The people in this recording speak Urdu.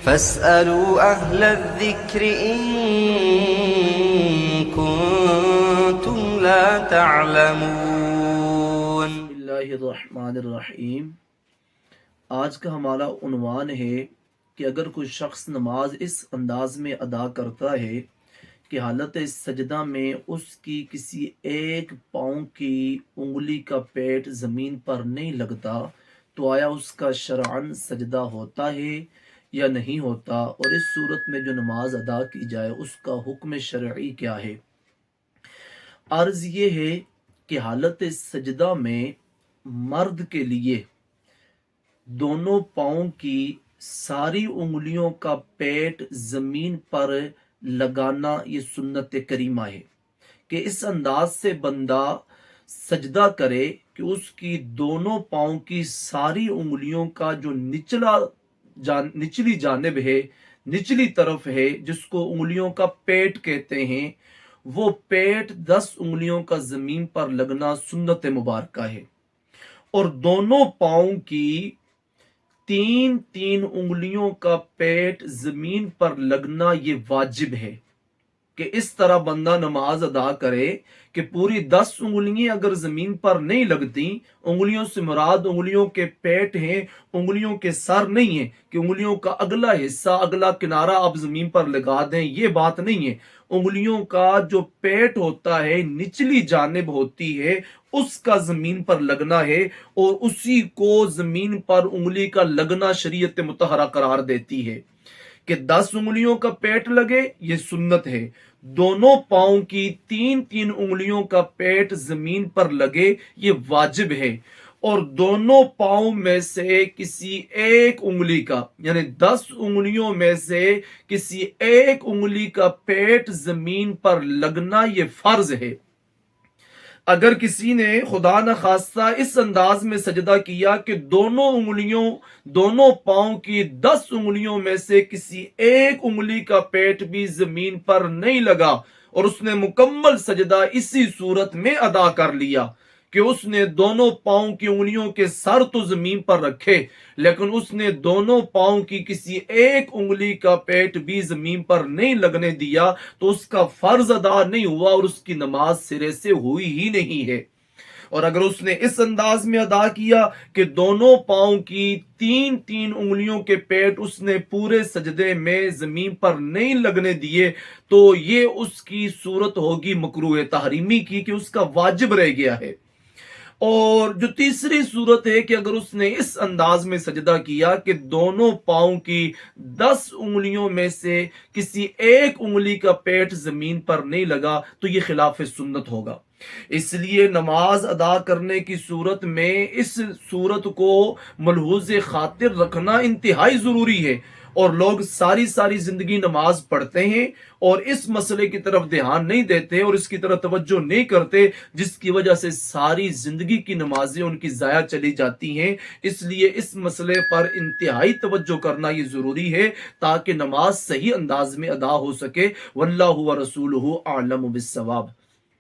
فاسألوا أهل الذكر إن كنتم لا تعلمون۔ بسم اللہ الرحمن الرحیم۔ آج کا ہمارا عنوان ہے کہ اگر کوئی شخص نماز اس انداز میں ادا کرتا ہے کہ حالت سجدہ میں اس کی کسی ایک پاؤں کی انگلی کا پیٹ زمین پر نہیں لگتا، تو آیا اس کا شرعاً سجدہ ہوتا ہے یا نہیں ہوتا، اور اس صورت میں جو نماز ادا کی جائے اس کا حکم شرعی کیا ہے؟ عرض یہ ہے کہ حالت سجدہ میں مرد کے لیے دونوں پاؤں کی ساری انگلیوں کا پیٹ زمین پر لگانا یہ سنت کریمہ ہے کہ اس انداز سے بندہ سجدہ کرے کہ اس کی دونوں پاؤں کی ساری انگلیوں کا جو نچلی جانب ہے، نچلی طرف ہے، جس کو انگلیوں کا پیٹ کہتے ہیں، وہ پیٹ 10 انگلیوں کا زمین پر لگنا سنت مبارکہ ہے، اور دونوں پاؤں کی 3 انگلیوں کا پیٹ زمین پر لگنا یہ واجب ہے کہ اس طرح بندہ نماز ادا کرے کہ پوری 10 انگلیاں اگر زمین پر نہیں لگتی، انگلیوں سے مراد انگلیوں کے پیٹ ہیں، انگلیوں کے سر نہیں ہیں کہ انگلیوں کا اگلا حصہ، اگلا کنارہ آپ زمین پر لگا دیں، یہ بات نہیں ہے۔ انگلیوں کا جو پیٹ ہوتا ہے، نچلی جانب ہوتی ہے، اس کا زمین پر لگنا ہے، اور اسی کو زمین پر انگلی کا لگنا شریعت مطہرہ قرار دیتی ہے کہ 10 انگلیوں کا پیٹ لگے، یہ سنت ہے۔ دونوں پاؤں کی 3 انگلیوں کا پیٹ زمین پر لگے، یہ واجب ہے، اور دونوں پاؤں میں سے کسی ایک انگلی کا، یعنی 10 انگلیوں میں سے کسی ایک انگلی کا پیٹ زمین پر لگنا یہ فرض ہے۔ اگر کسی نے خدا نخواستہ اس انداز میں سجدہ کیا کہ دونوں پاؤں کی 10 انگلیوں میں سے کسی ایک انگلی کا پیٹ بھی زمین پر نہیں لگا، اور اس نے مکمل سجدہ اسی صورت میں ادا کر لیا کہ اس نے دونوں پاؤں کی انگلیوں کے سر تو زمین پر رکھے، لیکن اس نے دونوں پاؤں کی کسی ایک انگلی کا پیٹ بھی زمین پر نہیں لگنے دیا، تو اس کا فرض ادا نہیں ہوا اور اس کی نماز سرے سے ہوئی ہی نہیں ہے۔ اور اگر اس نے اس انداز میں ادا کیا کہ دونوں پاؤں کی 3 انگلیوں کے پیٹ اس نے پورے سجدے میں زمین پر نہیں لگنے دیے، تو یہ اس کی صورت ہوگی مکروہ تحریمی کی کہ اس کا واجب رہ گیا ہے۔ اور جو تیسری صورت ہے کہ اگر اس نے اس انداز میں سجدہ کیا کہ دونوں پاؤں کی 10 انگلیوں میں سے کسی ایک انگلی کا پیٹ زمین پر نہیں لگا، تو یہ خلاف سنت ہوگا۔ اس لیے نماز ادا کرنے کی صورت میں اس صورت کو ملحوظ خاطر رکھنا انتہائی ضروری ہے، اور لوگ ساری زندگی نماز پڑھتے ہیں اور اس مسئلے کی طرف دھیان نہیں دیتے اور اس کی طرف توجہ نہیں کرتے، جس کی وجہ سے ساری زندگی کی نمازیں ان کی ضائع چلی جاتی ہیں۔ اس لیے اس مسئلے پر انتہائی توجہ کرنا یہ ضروری ہے تاکہ نماز صحیح انداز میں ادا ہو سکے۔ واللہ ورسولہ اعلم بالصواب۔